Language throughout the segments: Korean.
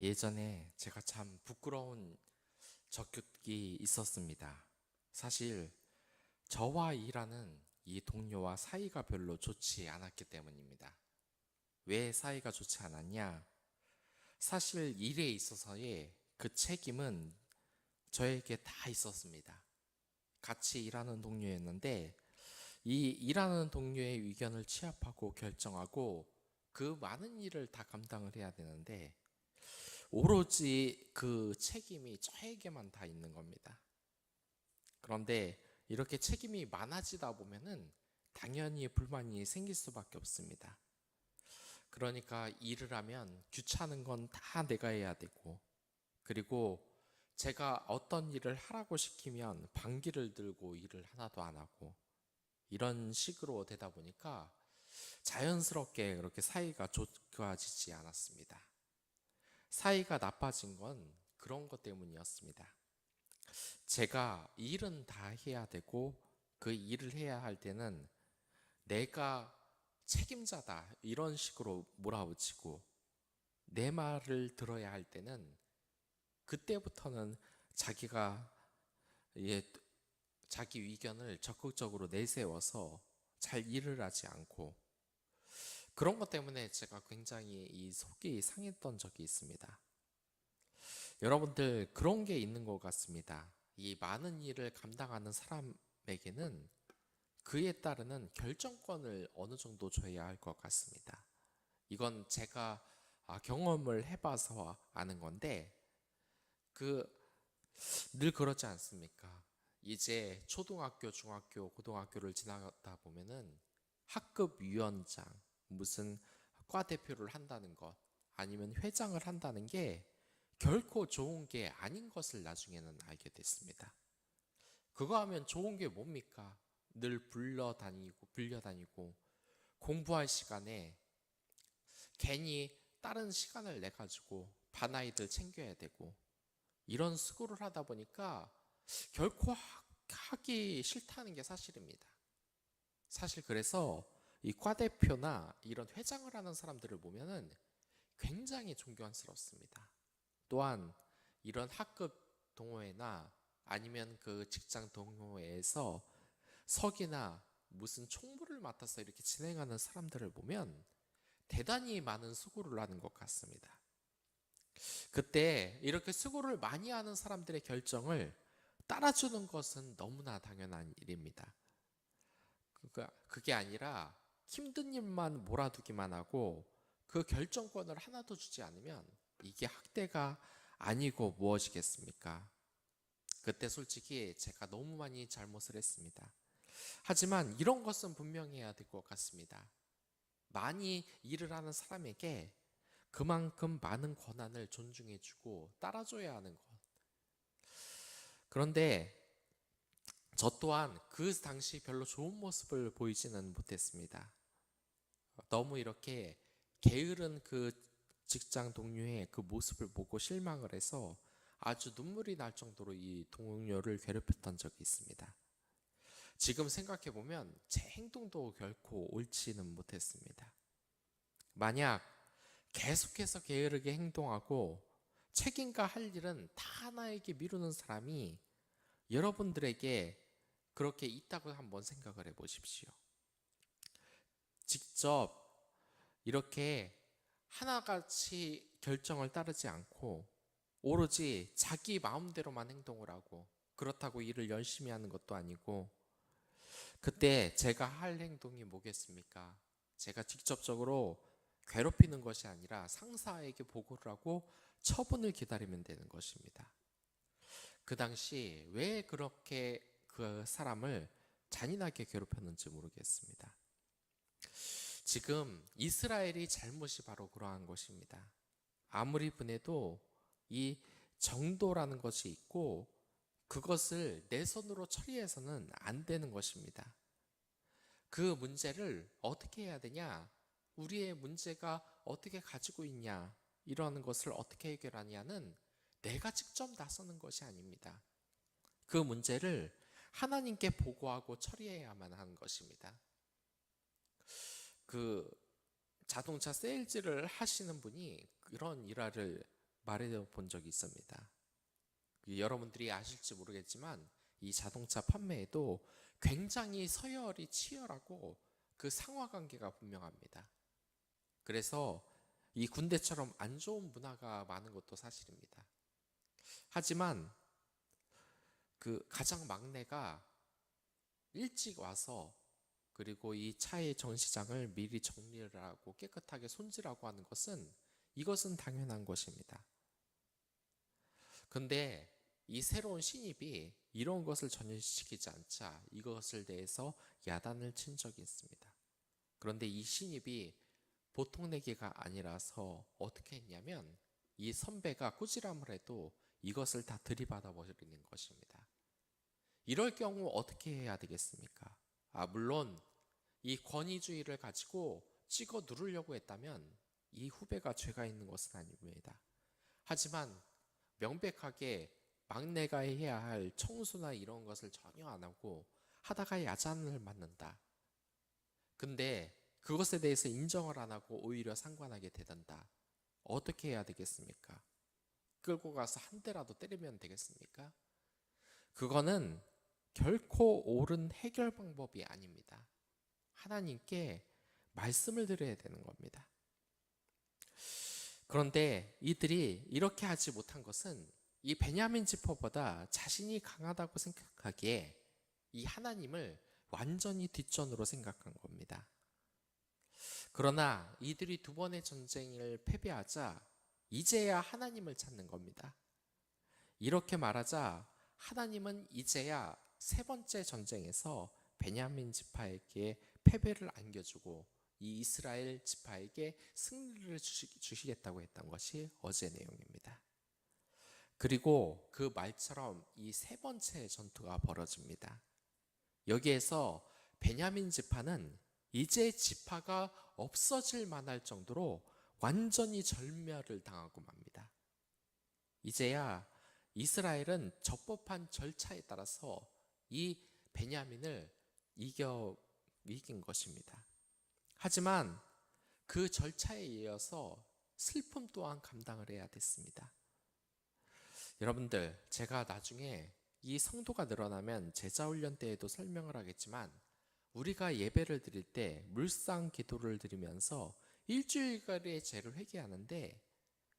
예전에 제가 참 부끄러운 적극이 있었습니다. 사실 저와 일하는 이 동료와 사이가 별로 좋지 않았기 때문입니다. 왜 사이가 좋지 않았냐? 사실 일에 있어서의 그 책임은 저에게 다 있었습니다. 같이 일하는 동료였는데 이 일하는 동료의 의견을 취합하고 결정하고 그 많은 일을 다 감당을 해야 되는데 오로지 그 책임이 저에게만 다 있는 겁니다. 그런데 이렇게 책임이 많아지다 보면은 당연히 불만이 생길 수밖에 없습니다. 그러니까 일을 하면 귀찮은 건 다 내가 해야 되고, 그리고 제가 어떤 일을 하라고 시키면 반기를 들고 일을 하나도 안 하고, 이런 식으로 되다 보니까 자연스럽게 그렇게 사이가 좋아지지 않았습니다. 사이가 나빠진 건 그런 것 때문이었습니다. 제가 일은 다 해야 되고 그 일을 해야 할 때는 내가 책임자다 이런 식으로 몰아붙이고 내 말을 들어야 할 때는 그때부터는 자기가 예, 자기 의견을 적극적으로 내세워서 잘 일을 하지 않고 그런 것 때문에 제가 굉장히 이 속이 상했던 적이 있습니다. 여러분들 그런 게 있는 것 같습니다. 이 많은 일을 감당하는 사람에게는 그에 따르는 결정권을 어느 정도 줘야 할 것 같습니다. 이건 제가 경험을 해봐서 아는 건데 그 늘 그렇지 않습니까? 이제 초등학교, 중학교, 고등학교를 지나다 보면은 학급 위원장, 무슨 과 대표를 한다는 것, 아니면 회장을 한다는 게 결코 좋은 게 아닌 것을 나중에는 알게 됐습니다. 그거 하면 좋은 게 뭡니까? 늘 불려다니고 공부할 시간에 괜히 다른 시간을 내 가지고 반 아이들 챙겨야 되고 이런 수고를 하다 보니까 결코 하기 싫다는 게 사실입니다. 사실 그래서 이 과대표나 이런 회장을 하는 사람들을 보면은 굉장히 존경스럽습니다. 또한 이런 학급 동호회나 아니면 그 직장 동호회에서 석이나 무슨 총무를 맡아서 이렇게 진행하는 사람들을 보면 대단히 많은 수고를 하는 것 같습니다. 그때 이렇게 수고를 많이 하는 사람들의 결정을 따라주는 것은 너무나 당연한 일입니다. 그게 아니라 힘든 일만 몰아두기만 하고 그 결정권을 하나도 주지 않으면 이게 학대가 아니고 무엇이겠습니까? 그때 솔직히 제가 너무 많이 잘못을 했습니다. 하지만 이런 것은 분명히 해야 될 것 같습니다. 많이 일을 하는 사람에게 그만큼 많은 권한을 존중해주고 따라줘야 하는 것. 그런데 저 또한 그 당시 별로 좋은 모습을 보이지는 못했습니다. 너무 이렇게 게으른 그 직장 동료의 그 모습을 보고 실망을 해서 아주 눈물이 날 정도로 이 동료를 괴롭혔던 적이 있습니다. 지금 생각해보면 제 행동도 결코 옳지는 못했습니다. 만약 계속해서 게으르게 행동하고 책임과 할 일은 다 나에게 미루는 사람이 여러분들에게 그렇게 있다고 한번 생각을 해 보십시오. 직접 이렇게 하나같이 결정을 따르지 않고 오로지 자기 마음대로만 행동을 하고 그렇다고 일을 열심히 하는 것도 아니고 그때 제가 할 행동이 뭐겠습니까? 제가 직접적으로 괴롭히는 것이 아니라 상사에게 보고를 하고 처분을 기다리면 되는 것입니다. 그 당시 왜 그렇게 그 사람을 잔인하게 괴롭혔는지 모르겠습니다. 지금 이스라엘이 잘못이 바로 그러한 것입니다. 아무리 분해도 이 정도라는 것이 있고 그것을 내 손으로 처리해서는 안 되는 것입니다. 그 문제를 어떻게 해야 되냐? 우리의 문제가 어떻게 가지고 있냐? 이러는 것을 어떻게 해결하냐는 내가 직접 나서는 것이 아닙니다. 그 문제를 하나님께 보고하고 처리해야만 하는 것입니다. 그 자동차 세일즈를 하시는 분이 그런 일화를 말해 본 적이 있습니다. 여러분들이 아실지 모르겠지만 이 자동차 판매에도 굉장히 서열이 치열하고 그 상하 관계가 분명합니다. 그래서 이 군대처럼 안 좋은 문화가 많은 것도 사실입니다. 하지만 그 가장 막내가 일찍 와서 그리고 이 차의 전시장을 미리 정리를 하고 깨끗하게 손질하고 하는 것은 이것은 당연한 것입니다. 그런데 이 새로운 신입이 이런 것을 전혀 시키지 않자 이것을 대해서 야단을 친 적이 있습니다. 그런데 이 신입이 보통 내기가 아니라서 어떻게 했냐면 이 선배가 꾸지람을 해도 이것을 다 들이받아 버리는 것입니다. 이럴 경우 어떻게 해야 되겠습니까? 물론 이 권위주의를 가지고 찍어 누르려고 했다면 이 후배가 죄가 있는 것은 아닙니다. 하지만 명백하게 막내가 해야 할 청소나 이런 것을 전혀 안 하고 하다가 야단을 맞는다. 근데 그것에 대해서 인정을 안 하고 오히려 상관하게 되던다. 어떻게 해야 되겠습니까? 끌고 가서 한 대라도 때리면 되겠습니까? 그거는 결코 옳은 해결 방법이 아닙니다. 하나님께 말씀을 드려야 되는 겁니다. 그런데 이들이 이렇게 하지 못한 것은 이 베냐민 지파보다 자신이 강하다고 생각하기에 이 하나님을 완전히 뒷전으로 생각한 겁니다. 그러나 이들이 두 번의 전쟁을 패배하자 이제야 하나님을 찾는 겁니다. 이렇게 말하자 하나님은 이제야 세 번째 전쟁에서 베냐민 지파에게 패배를 안겨주고 이 이스라엘 지파에게 승리를 주시겠다고 했던 것이 어제 내용입니다. 그리고 그 말처럼 이 세 번째 전투가 벌어집니다. 여기에서 베냐민 지파는 이제 지파가 없어질 만할 정도로 완전히 절멸을 당하고 맙니다. 이제야 이스라엘은 적법한 절차에 따라서 이 베냐민을 이긴 것입니다. 하지만 그 절차에 이어서 슬픔 또한 감당을 해야 됐습니다. 여러분들, 제가 나중에 이 성도가 늘어나면 제자훈련 때에도 설명을 하겠지만 우리가 예배를 드릴 때 물상 기도를 드리면서 일주일간의 죄를 회개하는데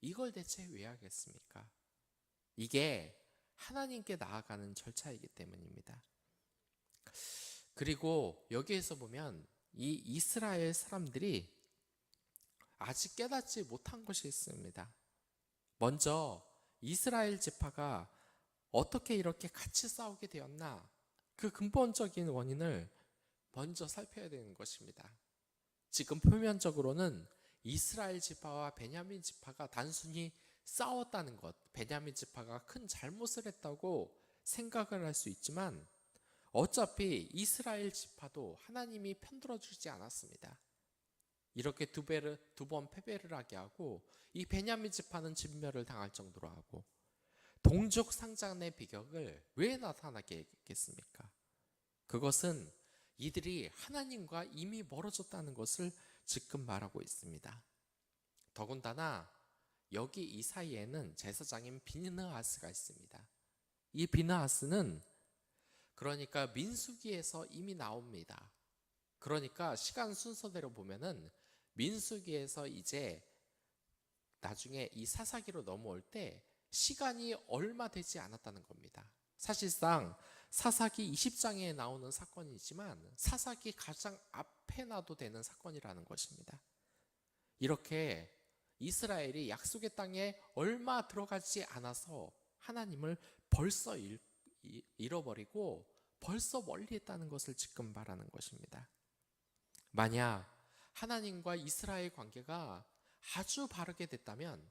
이걸 대체 왜 하겠습니까? 이게 하나님께 나아가는 절차이기 때문입니다. 그리고 여기에서 보면 이 이스라엘 사람들이 아직 깨닫지 못한 것이 있습니다. 먼저 이스라엘 지파가 어떻게 이렇게 같이 싸우게 되었나? 그 근본적인 원인을 먼저 살펴야 되는 것입니다. 지금 표면적으로는 이스라엘 지파와 베냐민 지파가 단순히 싸웠다는 것, 베냐민 지파가 큰 잘못을 했다고 생각을 할 수 있지만 어차피 이스라엘 지파도 하나님이 편들어 주지 않았습니다. 이렇게 두 번 패배를 하게 하고 이 베냐민 지파는 진멸을 당할 정도로 하고 동족 상잔의 비극을 왜 나타나게 했겠습니까? 그것은 이들이 하나님과 이미 멀어졌다는 것을 지금 말하고 있습니다. 더군다나 여기 이 사이에는 제사장인 비느하스가 있습니다. 이 비느하스는 그러니까 민수기에서 이미 나옵니다. 그러니까 시간 순서대로 보면은 민수기에서 이제 나중에 이 사사기로 넘어올 때 시간이 얼마 되지 않았다는 겁니다. 사실상 사사기 20장에 나오는 사건이지만 사사기 가장 앞에 놔도 되는 사건이라는 것입니다. 이렇게 이스라엘이 약속의 땅에 얼마 들어가지 않아서 하나님을 벌써 잃어버리고 벌써 멀리했다는 것을 지금 말하는 것입니다. 만약 하나님과 이스라엘 관계가 아주 바르게 됐다면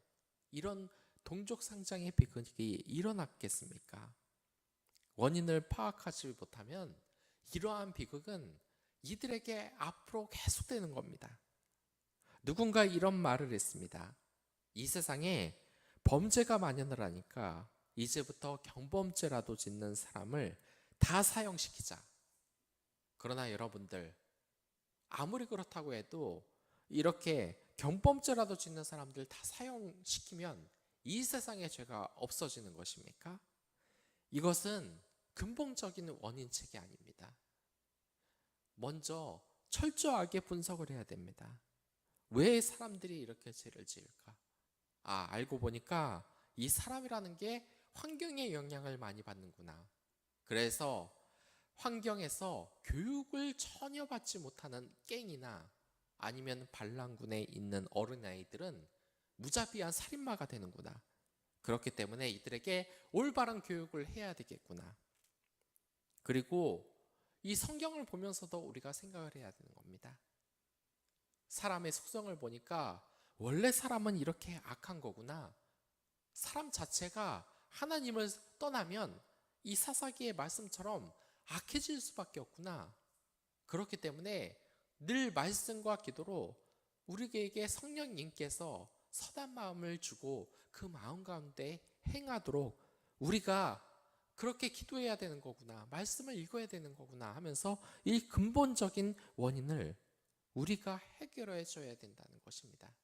이런 동족 상장의 비극이 일어났겠습니까? 원인을 파악하지 못하면 이러한 비극은 이들에게 앞으로 계속되는 겁니다. 누군가 이런 말을 했습니다. 이 세상에 범죄가 만연을 하니까 이제부터 경범죄라도 짓는 사람을 다 사형시키자. 그러나 여러분들, 아무리 그렇다고 해도 이렇게 경범죄라도 짓는 사람들 다 사형시키면 이 세상의 죄가 없어지는 것입니까? 이것은 근본적인 원인책이 아닙니다. 먼저 철저하게 분석을 해야 됩니다. 왜 사람들이 이렇게 죄를 지을까? 알고 보니까 이 사람이라는 게 환경의 영향을 많이 받는구나. 그래서 환경에서 교육을 전혀 받지 못하는 깽이나 아니면 반란군에 있는 어린아이들은 무자비한 살인마가 되는구나. 그렇기 때문에 이들에게 올바른 교육을 해야 되겠구나. 그리고 이 성경을 보면서도 우리가 생각을 해야 되는 겁니다. 사람의 속성을 보니까 원래 사람은 이렇게 악한 거구나. 사람 자체가 하나님을 떠나면 이 사사기의 말씀처럼 악해질 수밖에 없구나. 그렇기 때문에 늘 말씀과 기도로 우리에게 성령님께서 선한 마음을 주고 그 마음 가운데 행하도록 우리가 그렇게 기도해야 되는 거구나. 말씀을 읽어야 되는 거구나 하면서 이 근본적인 원인을 우리가 해결해 줘야 된다는 것입니다.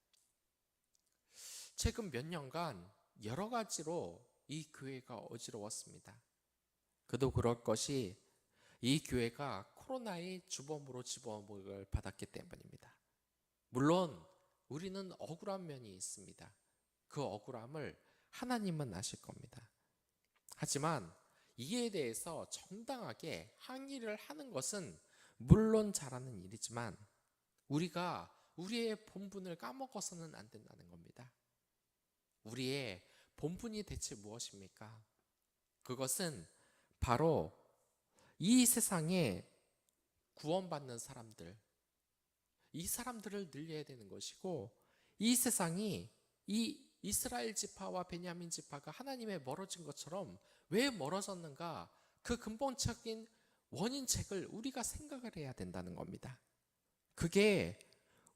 최근 몇 년간 여러 가지로 이 교회가 어지러웠습니다. 그도 그럴 것이 이 교회가 코로나의 주범으로 지범을 받았기 때문입니다. 물론 우리는 억울한 면이 있습니다. 그 억울함을 하나님은 아실 겁니다. 하지만 이에 대해서 정당하게 항의를 하는 것은 물론 잘하는 일이지만 우리가 우리의 본분을 까먹어서는 안 된다는 겁니다. 우리의 본분이 대체 무엇입니까? 그것은 바로 이 세상에 구원받는 사람들, 이 사람들을 늘려야 되는 것이고, 이 세상이 이 이스라엘 지파와 베냐민 지파가 하나님에 멀어진 것처럼 왜 멀어졌는가? 그 근본적인 원인책을 우리가 생각을 해야 된다는 겁니다. 그게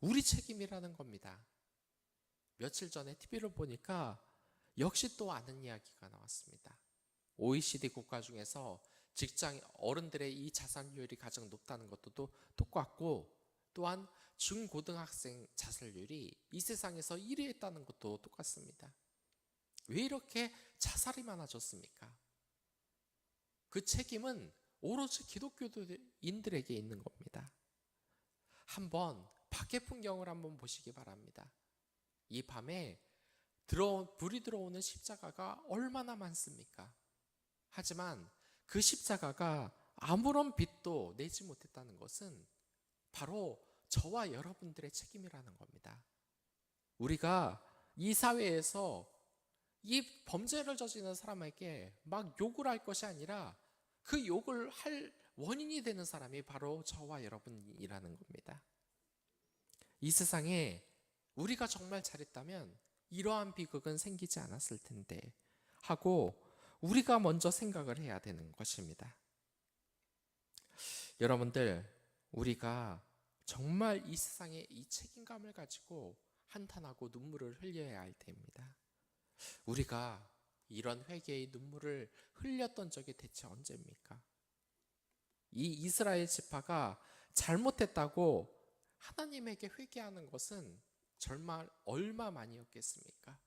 우리 책임이라는 겁니다. 며칠 전에 TV를 보니까 역시 또 아는 이야기가 나왔습니다. OECD 국가 중에서 직장 어른들의 이 자살률이 가장 높다는 것도 똑같고, 또한 중고등학생 자살률이 이 세상에서 1위 했다는 것도 똑같습니다. 왜 이렇게 자살이 많아졌습니까? 그 책임은 오로지 기독교인들에게 있는 겁니다. 한번 밖의 풍경을 한번 보시기 바랍니다. 이 밤에 불이 들어오는 십자가가 얼마나 많습니까? 하지만 그 십자가가 아무런 빛도 내지 못했다는 것은 바로 저와 여러분들의 책임이라는 겁니다. 우리가 이 사회에서 이 범죄를 저지르는 사람에게 막 욕을 할 것이 아니라 그 욕을 할 원인이 되는 사람이 바로 저와 여러분이라는 겁니다. 이 세상에 우리가 정말 잘했다면 이러한 비극은 생기지 않았을 텐데 하고 우리가 먼저 생각을 해야 되는 것입니다. 여러분들, 우리가 정말 이 세상에 이 책임감을 가지고 한탄하고 눈물을 흘려야 할 때입니다. 우리가 이런 회개의 눈물을 흘렸던 적이 대체 언제입니까? 이 이스라엘 지파가 잘못했다고 하나님에게 회개하는 것은 정말 얼마만이었겠습니까?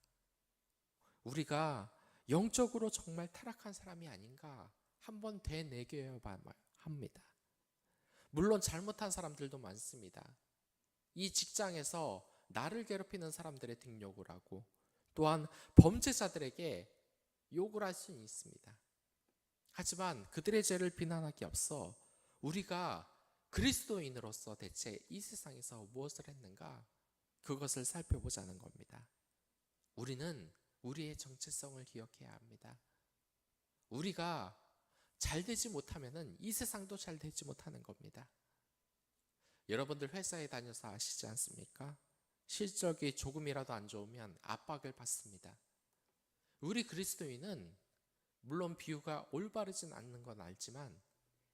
우리가 영적으로 정말 타락한 사람이 아닌가 한번 되뇌겨야 합니다. 물론 잘못한 사람들도 많습니다. 이 직장에서 나를 괴롭히는 사람들의 등욕을 하고 또한 범죄자들에게 욕을 할 수는 있습니다. 하지만 그들의 죄를 비난하기 앞서 우리가 그리스도인으로서 대체 이 세상에서 무엇을 했는가? 그것을 살펴보자는 겁니다. 우리는 우리의 정체성을 기억해야 합니다. 우리가 잘 되지 못하면 이 세상도 잘 되지 못하는 겁니다. 여러분들 회사에 다녀서 아시지 않습니까? 실적이 조금이라도 안 좋으면 압박을 받습니다. 우리 그리스도인은 물론 비유가 올바르진 않는 건 알지만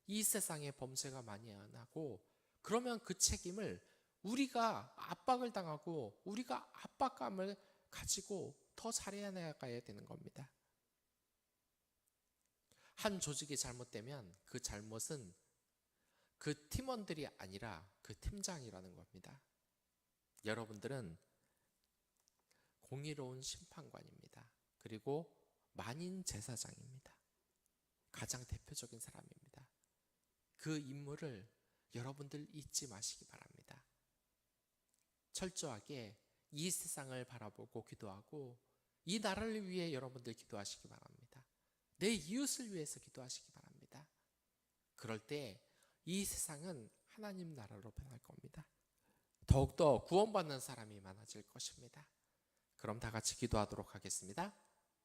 이 세상에 범죄가 많이 안 하고 그러면 그 책임을 우리가 압박을 당하고 우리가 압박감을 가지고 더 잘해야 나가야 되는 겁니다. 한 조직이 잘못되면 그 잘못은 그 팀원들이 아니라 그 팀장이라는 겁니다. 여러분들은 공의로운 심판관입니다. 그리고 만인 제사장입니다. 가장 대표적인 사람입니다. 그 인물을 여러분들 잊지 마시기 바랍니다. 철저하게 이 세상을 바라보고 기도하고 이 나라를 위해 여러분들 기도하시기 바랍니다. 내 이웃을 위해서 기도하시기 바랍니다. 그럴 때 이 세상은 하나님 나라로 변할 겁니다. 더욱더 구원받는 사람이 많아질 것입니다. 그럼 다 같이 기도하도록 하겠습니다.